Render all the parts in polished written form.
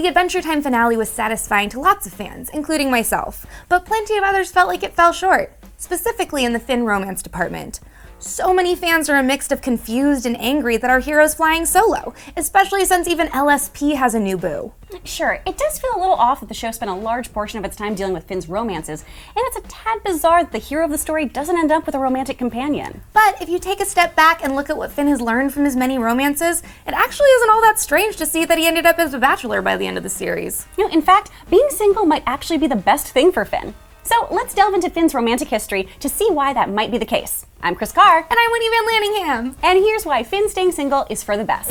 The Adventure Time finale was satisfying to lots of fans, including myself, but plenty of others felt like it fell short, specifically in the Finn romance department. So many fans are a mix of confused and angry that our hero's flying solo, especially since even LSP has a new boo. Sure, it does feel a little off that the show spent a large portion of its time dealing with Finn's romances, and it's a tad bizarre that the hero of the story doesn't end up with a romantic companion. But if you take a step back and look at what Finn has learned from his many romances, it actually isn't all that strange to see that he ended up as a bachelor by the end of the series. In fact, being single might actually be the best thing for Finn. So let's delve into Finn's romantic history to see why that might be the case. I'm Chris Carr. And I'm Winnie Van Lanningham. And here's why Finn staying single is for the best.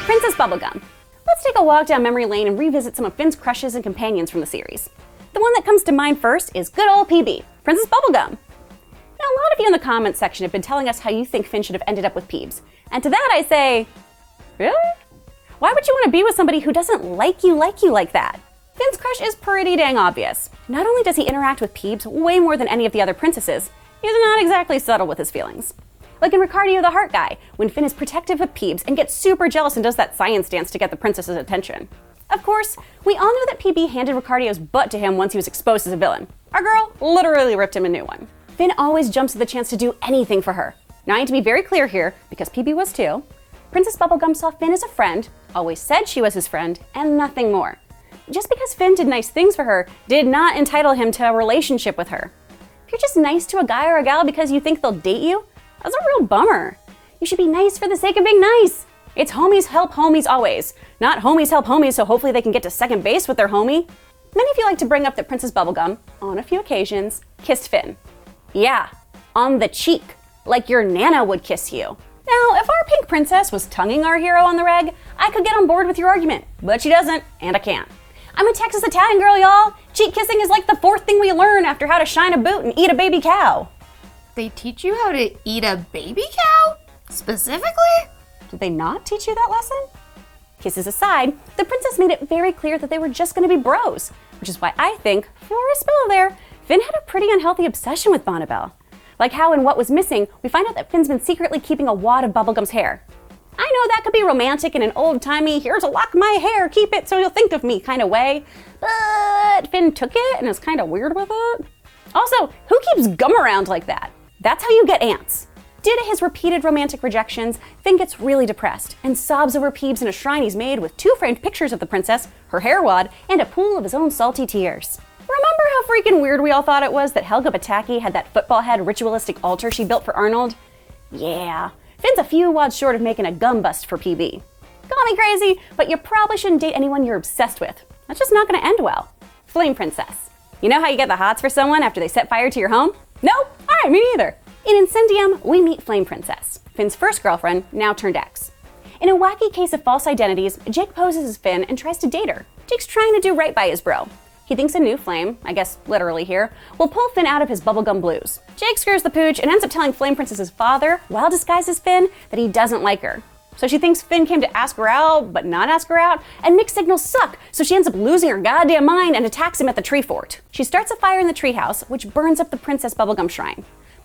Princess Bubblegum. Let's take a walk down memory lane and revisit some of Finn's crushes and companions from the series. The one that comes to mind first is good old PB, Princess Bubblegum. Now, a lot of you in the comments section have been telling us how you think Finn should have ended up with Peebs. And to that I say, really? Why would you want to be with somebody who doesn't like you like that? Finn's crush is pretty dang obvious. Not only does he interact with Peebs way more than any of the other princesses, he's not exactly subtle with his feelings. Like in Ricardio the Heart Guy, when Finn is protective of Peebs and gets super jealous and does that science dance to get the princess's attention. Of course, we all know that PB handed Ricardio's butt to him once he was exposed as a villain. Our girl literally ripped him a new one. Finn always jumps at the chance to do anything for her. Now I need to be very clear here, because PB was too. Princess Bubblegum saw Finn as a friend, always said she was his friend, and nothing more. Just because Finn did nice things for her did not entitle him to a relationship with her. If you're just nice to a guy or a gal because you think they'll date you, that's a real bummer. You should be nice for the sake of being nice. It's homies help homies always, not homies help homies so hopefully they can get to second base with their homie. Many of you like to bring up that Princess Bubblegum, on a few occasions, kissed Finn. Yeah, on the cheek, like your Nana would kiss you. Now, if our pink princess was tonguing our hero on the reg, I could get on board with your argument, but she doesn't, and I can't. I'm a Texas Italian girl, y'all. Cheek kissing is like the fourth thing we learn after how to shine a boot and eat a baby cow. They teach you how to eat a baby cow? Specifically? Did they not teach you that lesson? Kisses aside, the princess made it very clear that they were just going to be bros, which is why I think, for a spell there, Finn had a pretty unhealthy obsession with Bonnibel. Like how in What Was Missing, we find out that Finn's been secretly keeping a wad of Bubblegum's hair. I know that could be romantic in an old-timey, here's a lock of my hair, keep it so you'll think of me kind of way, but Finn took it and is kind of weird with it. Also, who keeps gum around like that? That's how you get ants. Due to his repeated romantic rejections, Finn gets really depressed and sobs over Peebs in a shrine he's made with 2 framed pictures of the princess, her hair wad, and a pool of his own salty tears. Remember how freaking weird we all thought it was that Helga Pataki had that football head ritualistic altar she built for Arnold? Yeah. Finn's a few wads short of making a gum bust for PB. Call me crazy, but you probably shouldn't date anyone you're obsessed with. That's just not gonna end well. Flame Princess. You know how you get the hots for someone after they set fire to your home? No? Alright, me neither. In Incendium, we meet Flame Princess, Finn's first girlfriend, now turned ex. In a wacky case of false identities, Jake poses as Finn and tries to date her. Jake's trying to do right by his bro. He thinks a new flame, I guess literally here, will pull Finn out of his bubblegum blues. Jake screws the pooch and ends up telling Flame Princess's father, while disguised as Finn, that he doesn't like her. So she thinks Finn came to ask her out, but not ask her out, and mixed signals suck, so she ends up losing her goddamn mind and attacks him at the tree fort. She starts a fire in the treehouse, which burns up the Princess Bubblegum shrine.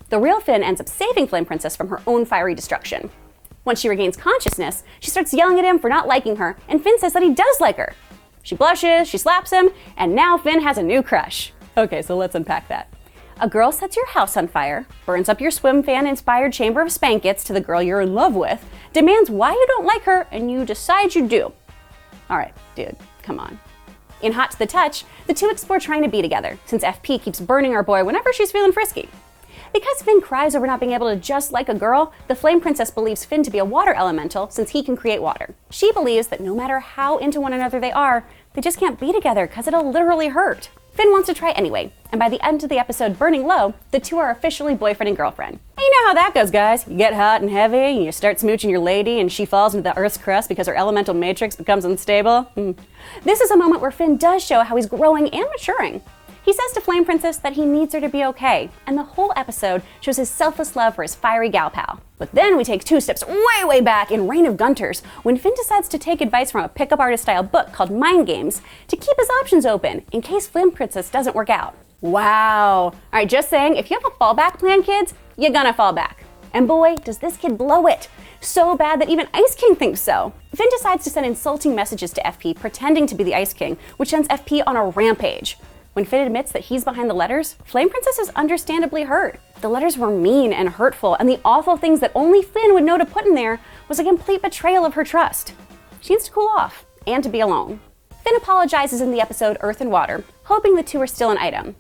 The real Finn ends up saving Flame Princess from her own fiery destruction. Once she regains consciousness, she starts yelling at him for not liking her, and Finn says that he does like her. She blushes, she slaps him, and now Finn has a new crush. Okay, so let's unpack that. A girl sets your house on fire, burns up your swim fan-inspired chamber of spankets to the girl you're in love with, demands why you don't like her, and you decide you do. Alright, dude, come on. In Hot to the Touch, the two explore trying to be together, since FP keeps burning our boy whenever she's feeling frisky. Because Finn cries over not being able to just like a girl, the Flame Princess believes Finn to be a water elemental since he can create water. She believes that no matter how into one another they are, they just can't be together because it'll literally hurt. Finn wants to try anyway, and by the end of the episode Burning Low, the two are officially boyfriend and girlfriend. And you know how that goes, guys. You get hot and heavy, and you start smooching your lady, and she falls into the Earth's crust because her elemental matrix becomes unstable. This is a moment where Finn does show how he's growing and maturing. He says to Flame Princess that he needs her to be okay, and the whole episode shows his selfless love for his fiery gal pal. But then we take 2 steps way back in Reign of Gunters, when Finn decides to take advice from a pickup artist-style book called Mind Games to keep his options open in case Flame Princess doesn't work out. Wow. Alright, just saying, if you have a fallback plan, kids, you're gonna fall back. And boy, does this kid blow it. So bad that even Ice King thinks so. Finn decides to send insulting messages to FP pretending to be the Ice King, which sends FP on a rampage. When Finn admits that he's behind the letters, Flame Princess is understandably hurt. The letters were mean and hurtful, and the awful things that only Finn would know to put in there was a complete betrayal of her trust. She needs to cool off, and to be alone. Finn apologizes in the episode Earth and Water, hoping the two are still an item.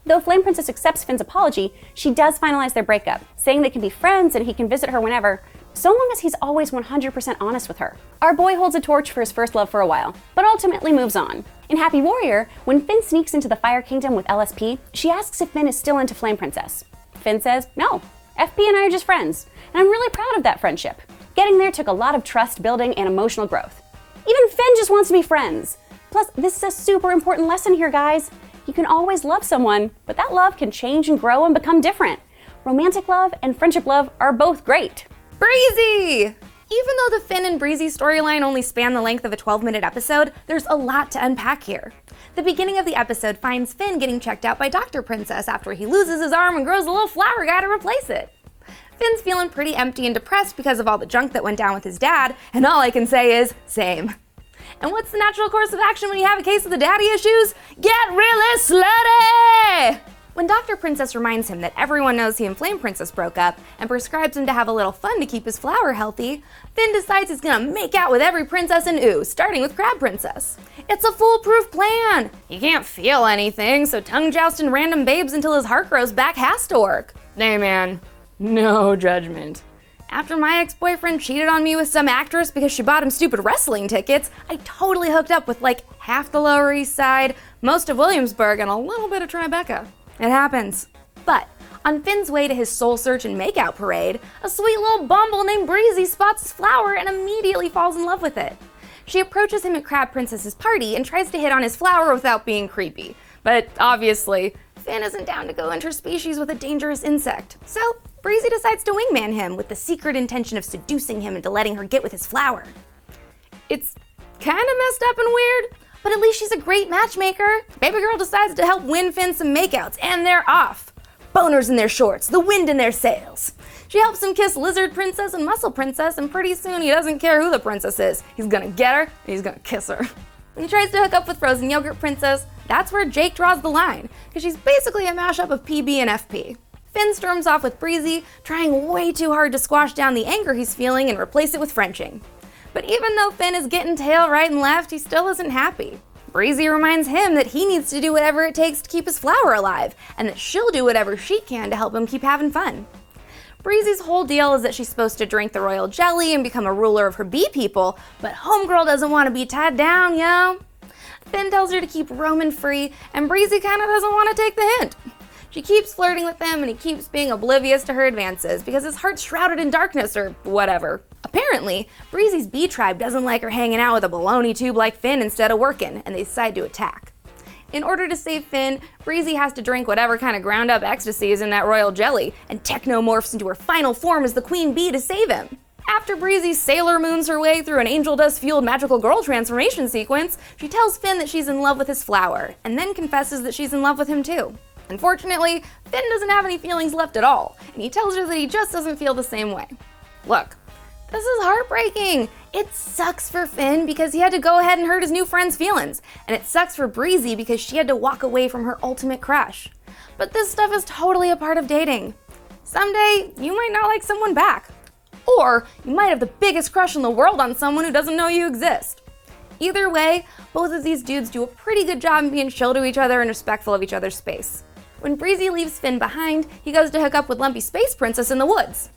Though Flame Princess accepts Finn's apology, she does finalize their breakup, saying they can be friends and he can visit her whenever, so long as he's always 100% honest with her. Our boy holds a torch for his first love for a while, but ultimately moves on. In Happy Warrior, when Finn sneaks into the Fire Kingdom with LSP, she asks if Finn is still into Flame Princess. Finn says, no, FP and I are just friends, and I'm really proud of that friendship. Getting there took a lot of trust building and emotional growth. Even Finn just wants to be friends. Plus, this is a super important lesson here, guys. You can always love someone, but that love can change and grow and become different. Romantic love and friendship love are both great. Breezy! Even though the Finn and Breezy storyline only span the length of a 12-minute episode, there's a lot to unpack here. The beginning of the episode finds Finn getting checked out by Dr. Princess after he loses his arm and grows a little flower guy to replace it. Finn's feeling pretty empty and depressed because of all the junk that went down with his dad, and all I can say is, same. And what's the natural course of action when you have a case of the daddy issues? Get really slutty! When Dr. Princess reminds him that everyone knows he and Flame Princess broke up and prescribes him to have a little fun to keep his flower healthy, Finn decides he's gonna make out with every princess in Ooh, starting with Crab Princess. It's a foolproof plan! He can't feel anything, so tongue jousting random babes until his heart grows back has to work. Hey man, no judgment. After my ex-boyfriend cheated on me with some actress because she bought him stupid wrestling tickets, I totally hooked up with like half the Lower East Side, most of Williamsburg, and a little bit of Tribeca. It happens. But on Finn's way to his soul search and makeout parade, a sweet little bumble named Breezy spots his flower and immediately falls in love with it. She approaches him at Crab Princess's party and tries to hit on his flower without being creepy. But obviously, Finn isn't down to go interspecies with a dangerous insect. So Breezy decides to wingman him with the secret intention of seducing him into letting her get with his flower. It's kinda messed up and weird, but at least she's a great matchmaker. Baby girl decides to help win Finn some makeouts, and they're off. Boners in their shorts, the wind in their sails. She helps him kiss Lizard Princess and Muscle Princess, and pretty soon he doesn't care who the princess is. He's gonna get her, and he's gonna kiss her. When he tries to hook up with Frozen Yogurt Princess, that's where Jake draws the line, because she's basically a mashup of PB and FP. Finn storms off with Breezy, trying way too hard to squash down the anger he's feeling and replace it with Frenching. But even though Finn is getting tail right and left, he still isn't happy. Breezy reminds him that he needs to do whatever it takes to keep his flower alive, and that she'll do whatever she can to help him keep having fun. Breezy's whole deal is that she's supposed to drink the royal jelly and become a ruler of her bee people, but homegirl doesn't want to be tied down, yo. Finn tells her to keep roaming free, and Breezy kinda doesn't want to take the hint. She keeps flirting with him and he keeps being oblivious to her advances because his heart's shrouded in darkness or whatever. Apparently, Breezy's bee tribe doesn't like her hanging out with a baloney tube like Finn instead of working, and they decide to attack. In order to save Finn, Breezy has to drink whatever kind of ground up ecstasy is in that royal jelly, and technomorphs into her final form as the queen bee to save him. After Breezy Sailor Moons her way through an angel dust fueled magical girl transformation sequence, she tells Finn that she's in love with his flower, and then confesses that she's in love with him too. Unfortunately, Finn doesn't have any feelings left at all, and he tells her that he just doesn't feel the same way. Look, this is heartbreaking. It sucks for Finn because he had to go ahead and hurt his new friend's feelings, and it sucks for Breezy because she had to walk away from her ultimate crush. But this stuff is totally a part of dating. Someday, you might not like someone back. Or you might have the biggest crush in the world on someone who doesn't know you exist. Either way, both of these dudes do a pretty good job in being chill to each other and respectful of each other's space. When Breezy leaves Finn behind, he goes to hook up with Lumpy Space Princess in the woods.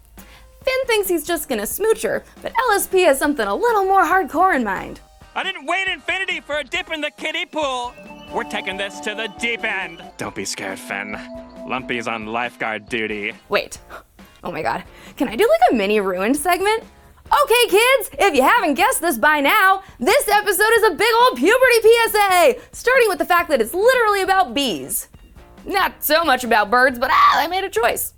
Finn thinks he's just gonna smooch her, but LSP has something a little more hardcore in mind. I didn't wait infinity for a dip in the kiddie pool. We're taking this to the deep end. Don't be scared, Finn. Lumpy's on lifeguard duty. Wait, oh my god, can I do like a mini Ruined segment? Okay kids, if you haven't guessed this by now, this episode is a big old puberty PSA, starting with the fact that it's literally about bees. Not so much about birds, but I made a choice.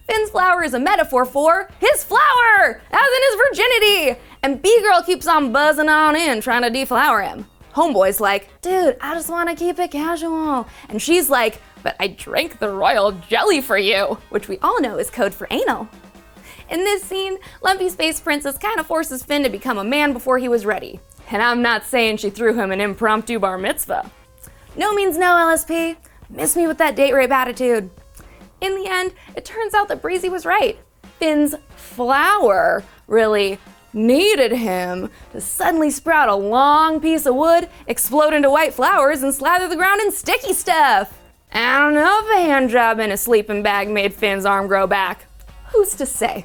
Finn's flower is a metaphor for his flower, as in his virginity, and B-Girl keeps on buzzing on in trying to deflower him. Homeboy's like, dude, I just want to keep it casual. And she's like, but I drank the royal jelly for you, which we all know is code for anal. In this scene, Lumpy Space Princess kind of forces Finn to become a man before he was ready. And I'm not saying she threw him an impromptu bar mitzvah. No means no, LSP. Miss me with that date rape attitude. In the end, it turns out that Breezy was right. Finn's flower really needed him to suddenly sprout a long piece of wood, explode into white flowers, and slather the ground in sticky stuff. I don't know if a hand job in a sleeping bag made Finn's arm grow back. Who's to say?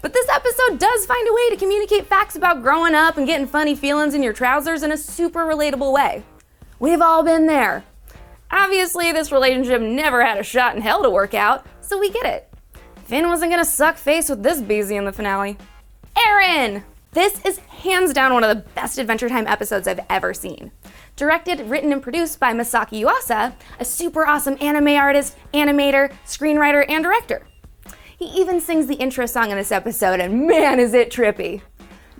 But this episode does find a way to communicate facts about growing up and getting funny feelings in your trousers in a super relatable way. We've all been there. Obviously, this relationship never had a shot in hell to work out, so we get it. Finn wasn't gonna suck face with this Breezy in the finale. Aaron! This is hands down one of the best Adventure Time episodes I've ever seen. Directed, written, and produced by Masaki Yuasa, a super awesome anime artist, animator, screenwriter, and director. He even sings the intro song in this episode, and man is it trippy.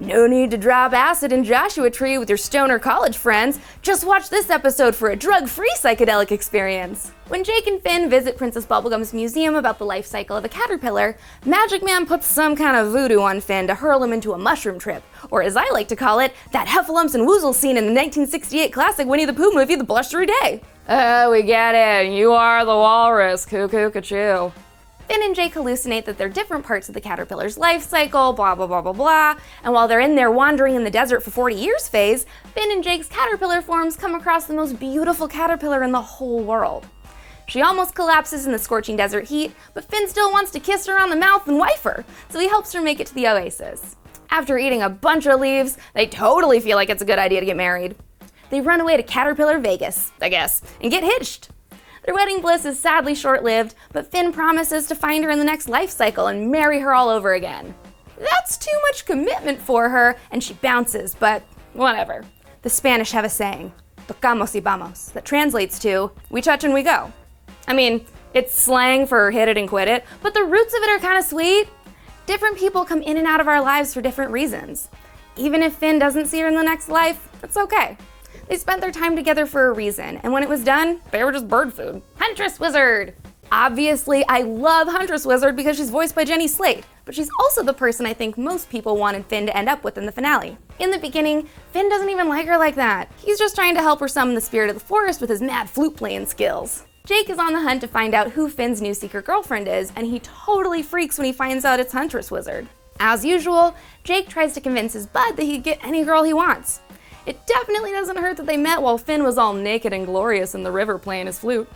No need to drop acid in Joshua Tree with your stoner college friends. Just watch this episode for a drug-free psychedelic experience. When Jake and Finn visit Princess Bubblegum's museum about the life cycle of a caterpillar, Magic Man puts some kind of voodoo on Finn to hurl him into a mushroom trip, or as I like to call it, that Heffalumps and Woozle scene in the 1968 classic Winnie the Pooh movie, The Blustery Day. Oh, we get it. You are the walrus. Cuckoo-ca-choo. Finn and Jake hallucinate that they're different parts of the caterpillar's life cycle, blah, blah, blah, blah, blah. And while they're in their wandering in the desert for 40 years phase, Finn and Jake's caterpillar forms come across the most beautiful caterpillar in the whole world. She almost collapses in the scorching desert heat, but Finn still wants to kiss her on the mouth and wife her, so he helps her make it to the oasis. After eating a bunch of leaves, they totally feel like it's a good idea to get married. They run away to Caterpillar Vegas, I guess, and get hitched. Their wedding bliss is sadly short-lived, but Finn promises to find her in the next life cycle and marry her all over again. That's too much commitment for her, and she bounces, but whatever. The Spanish have a saying, tocamos y vamos, that translates to, we touch and we go. I mean, it's slang for hit it and quit it, but the roots of it are kind of sweet. Different people come in and out of our lives for different reasons. Even if Finn doesn't see her in the next life, it's okay. They spent their time together for a reason, and when it was done, they were just bird food. Huntress Wizard! Obviously, I love Huntress Wizard because she's voiced by Jenny Slate, but she's also the person I think most people wanted Finn to end up with in the finale. In the beginning, Finn doesn't even like her like that. He's just trying to help her summon the spirit of the forest with his mad flute playing skills. Jake is on the hunt to find out who Finn's new secret girlfriend is, and he totally freaks when he finds out it's Huntress Wizard. As usual, Jake tries to convince his bud that he can get any girl he wants. It definitely doesn't hurt that they met while Finn was all naked and glorious in the river playing his flute.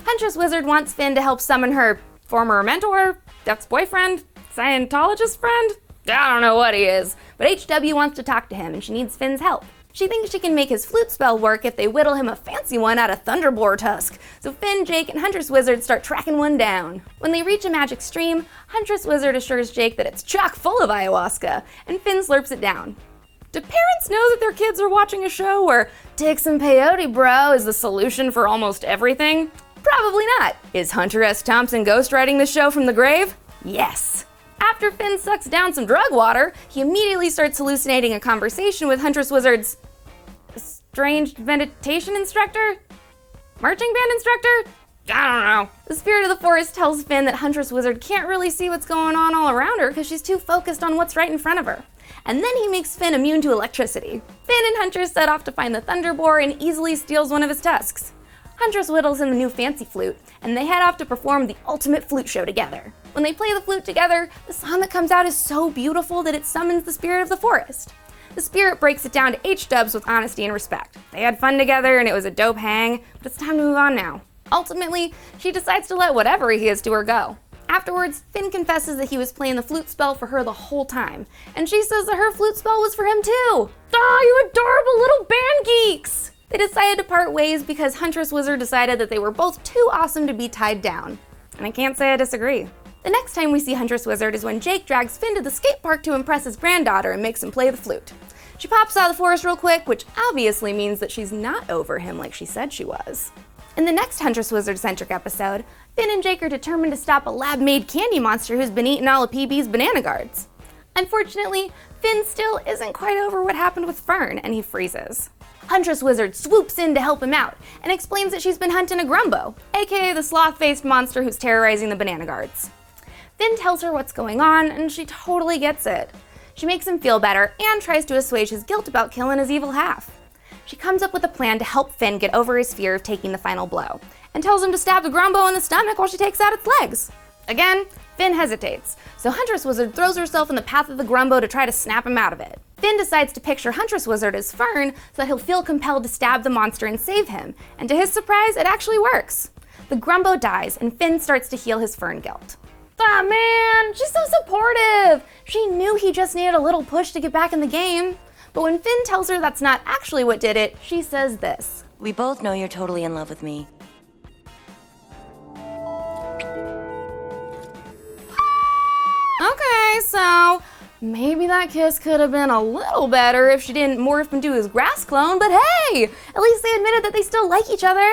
Huntress Wizard wants Finn to help summon her former mentor, ex-boyfriend, Scientologist friend? I don't know what he is, but HW wants to talk to him and she needs Finn's help. She thinks she can make his flute spell work if they whittle him a fancy one out of thunderboar tusk, so Finn, Jake, and Huntress Wizard start tracking one down. When they reach a magic stream, Huntress Wizard assures Jake that it's chock full of ayahuasca, and Finn slurps it down. Do parents know that their kids are watching a show where dicks and peyote bro is the solution for almost everything? Probably not. Is Hunter S. Thompson ghostwriting the show from the grave? Yes. After Finn sucks down some drug water, he immediately starts hallucinating a conversation with Huntress Wizard's estranged meditation instructor? Marching band instructor? I don't know. The spirit of the forest tells Finn that Huntress Wizard can't really see what's going on all around her because she's too focused on what's right in front of her. And then he makes Finn immune to electricity. Finn and Huntress set off to find the Thunderboar and easily steals one of his tusks. Huntress whittles him the new fancy flute, and they head off to perform the ultimate flute show together. When they play the flute together, the song that comes out is so beautiful that it summons the spirit of the forest. The spirit breaks it down to H-dubs with honesty and respect. They had fun together and it was a dope hang, but it's time to move on now. Ultimately, she decides to let whatever he is to her go. Afterwards, Finn confesses that he was playing the flute spell for her the whole time, and she says that her flute spell was for him too. Aw, you adorable little band geeks! They decided to part ways because Huntress Wizard decided that they were both too awesome to be tied down. And I can't say I disagree. The next time we see Huntress Wizard is when Jake drags Finn to the skate park to impress his granddaughter and makes him play the flute. She pops out of the forest real quick, which obviously means that she's not over him like she said she was. In the next Huntress Wizard-centric episode, Finn and Jake are determined to stop a lab-made candy monster who's been eating all of PB's banana guards. Unfortunately, Finn still isn't quite over what happened with Fern, and he freezes. Huntress Wizard swoops in to help him out, and explains that she's been hunting a Grumbo, aka the sloth-faced monster who's terrorizing the banana guards. Finn tells her what's going on, and she totally gets it. She makes him feel better and tries to assuage his guilt about killing his evil half. She comes up with a plan to help Finn get over his fear of taking the final blow, and tells him to stab the Grumbo in the stomach while she takes out its legs. Again, Finn hesitates, so Huntress Wizard throws herself in the path of the Grumbo to try to snap him out of it. Finn decides to picture Huntress Wizard as Fern so that he'll feel compelled to stab the monster and save him, and to his surprise, it actually works. The Grumbo dies, and Finn starts to heal his Fern guilt. Ah, man, she's so supportive! She knew he just needed a little push to get back in the game. But when Finn tells her that's not actually what did it, she says this. We both know you're totally in love with me. Okay, so maybe that kiss could have been a little better if she didn't morph into his grass clone, but hey, at least they admitted that they still like each other.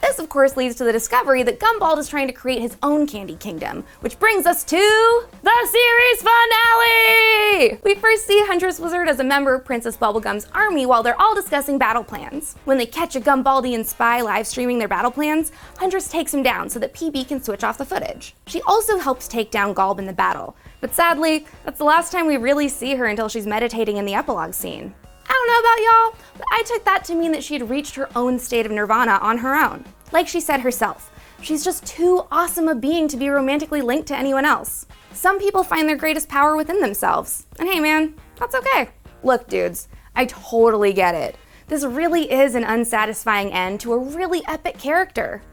This, of course, leads to the discovery that Gumball is trying to create his own candy kingdom, which brings us to the series finale! We first see Huntress Wizard as a member of Princess Bubblegum's army while they're all discussing battle plans. When they catch a Gumbaldian spy live streaming their battle plans, Huntress takes him down so that PB can switch off the footage. She also helps take down Galb in the battle, but sadly, that's the last time we really see her until she's meditating in the epilogue scene. I don't know about y'all, but I took that to mean that she had reached her own state of nirvana on her own. Like she said herself, she's just too awesome a being to be romantically linked to anyone else. Some people find their greatest power within themselves. And hey man, that's okay. Look dudes, I totally get it. This really is an unsatisfying end to a really epic character.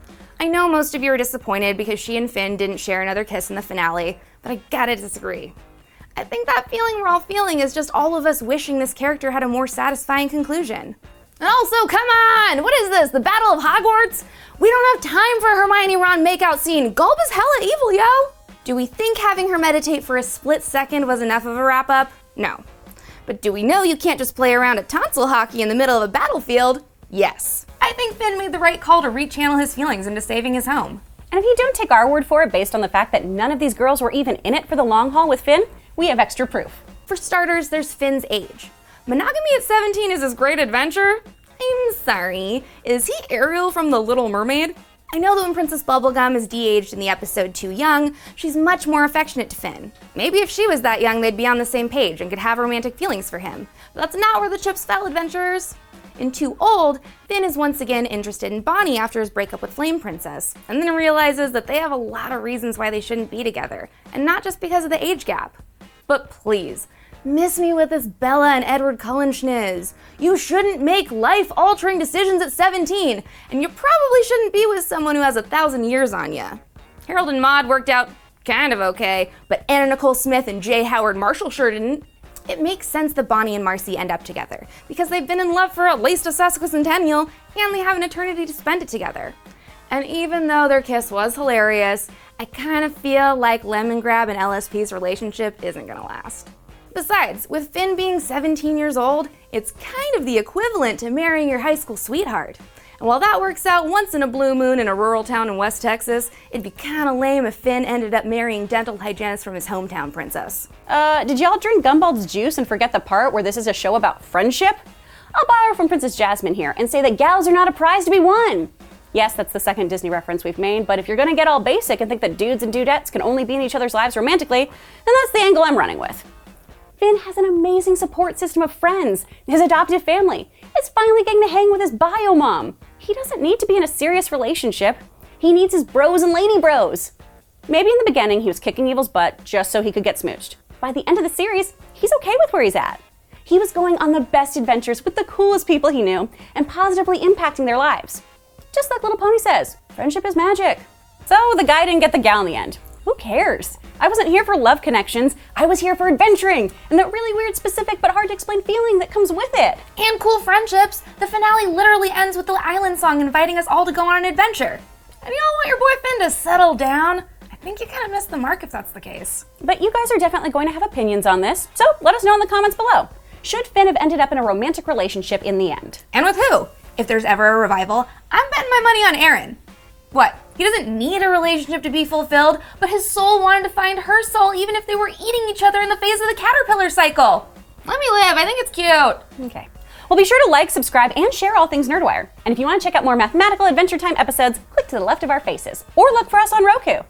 I know most of you are disappointed because she and Finn didn't share another kiss in the finale, but I gotta disagree. I think that feeling we're all feeling is just all of us wishing this character had a more satisfying conclusion. And also, come on! What is this, the Battle of Hogwarts? We don't have time for a Hermione-Ron makeout scene. Gulp is hella evil, yo! Do we think having her meditate for a split second was enough of a wrap-up? No. But do we know you can't just play around at tonsil hockey in the middle of a battlefield? Yes. I think Finn made the right call to rechannel his feelings into saving his home. And if you don't take our word for it based on the fact that none of these girls were even in it for the long haul with Finn, we have extra proof. For starters, there's Finn's age. Monogamy at 17 is his great adventure? I'm sorry, is he Ariel from The Little Mermaid? I know that when Princess Bubblegum is de-aged in the episode Too Young, she's much more affectionate to Finn. Maybe if she was that young, they'd be on the same page and could have romantic feelings for him. But that's not where the chips fell, adventurers. In Too Old, Finn is once again interested in Bonnie after his breakup with Flame Princess, and then realizes that they have a lot of reasons why they shouldn't be together, and not just because of the age gap. But please, miss me with this Bella and Edward Cullen schniz. You shouldn't make life-altering decisions at 17, and you probably shouldn't be with someone who has 1,000 years on you. Harold and Maude worked out kind of okay, but Anna Nicole Smith and J. Howard Marshall sure didn't. It makes sense that Bonnie and Marcy end up together, because they've been in love for at least a sesquicentennial, and they have an eternity to spend it together. And even though their kiss was hilarious, I kind of feel like Lemongrab and LSP's relationship isn't gonna last. Besides, with Finn being 17 years old, it's kind of the equivalent to marrying your high school sweetheart. And while that works out once in a blue moon in a rural town in West Texas, it'd be kind of lame if Finn ended up marrying dental hygienist from his hometown princess. Did y'all drink Gumball's juice and forget the part where this is a show about friendship? I'll borrow from Princess Jasmine here and say that gals are not a prize to be won. Yes, that's the second Disney reference we've made, but if you're gonna get all basic and think that dudes and dudettes can only be in each other's lives romantically, then that's the angle I'm running with. Finn has an amazing support system of friends. His adoptive family is finally getting to hang with his bio mom. He doesn't need to be in a serious relationship. He needs his bros and lady bros. Maybe in the beginning he was kicking evil's butt just so he could get smooched. By the end of the series, he's okay with where he's at. He was going on the best adventures with the coolest people he knew and positively impacting their lives. Just like Little Pony says, friendship is magic. So the guy didn't get the gal in the end. Who cares? I wasn't here for love connections. I was here for adventuring and that really weird, specific, but hard to explain feeling that comes with it. And cool friendships. The finale literally ends with the island song inviting us all to go on an adventure. And y'all want your boy Finn to settle down? I think you kind of missed the mark if that's the case. But you guys are definitely going to have opinions on this, so let us know in the comments below. Should Finn have ended up in a romantic relationship in the end? And with who? If there's ever a revival, I'm betting my money on Aaron. What? He doesn't need a relationship to be fulfilled, but his soul wanted to find her soul even if they were eating each other in the phase of the caterpillar cycle. Let me live, I think it's cute. Okay. Well, be sure to like, subscribe, and share all things Nerdwire. And if you want to check out more mathematical Adventure Time episodes, click to the left of our faces, or look for us on Roku.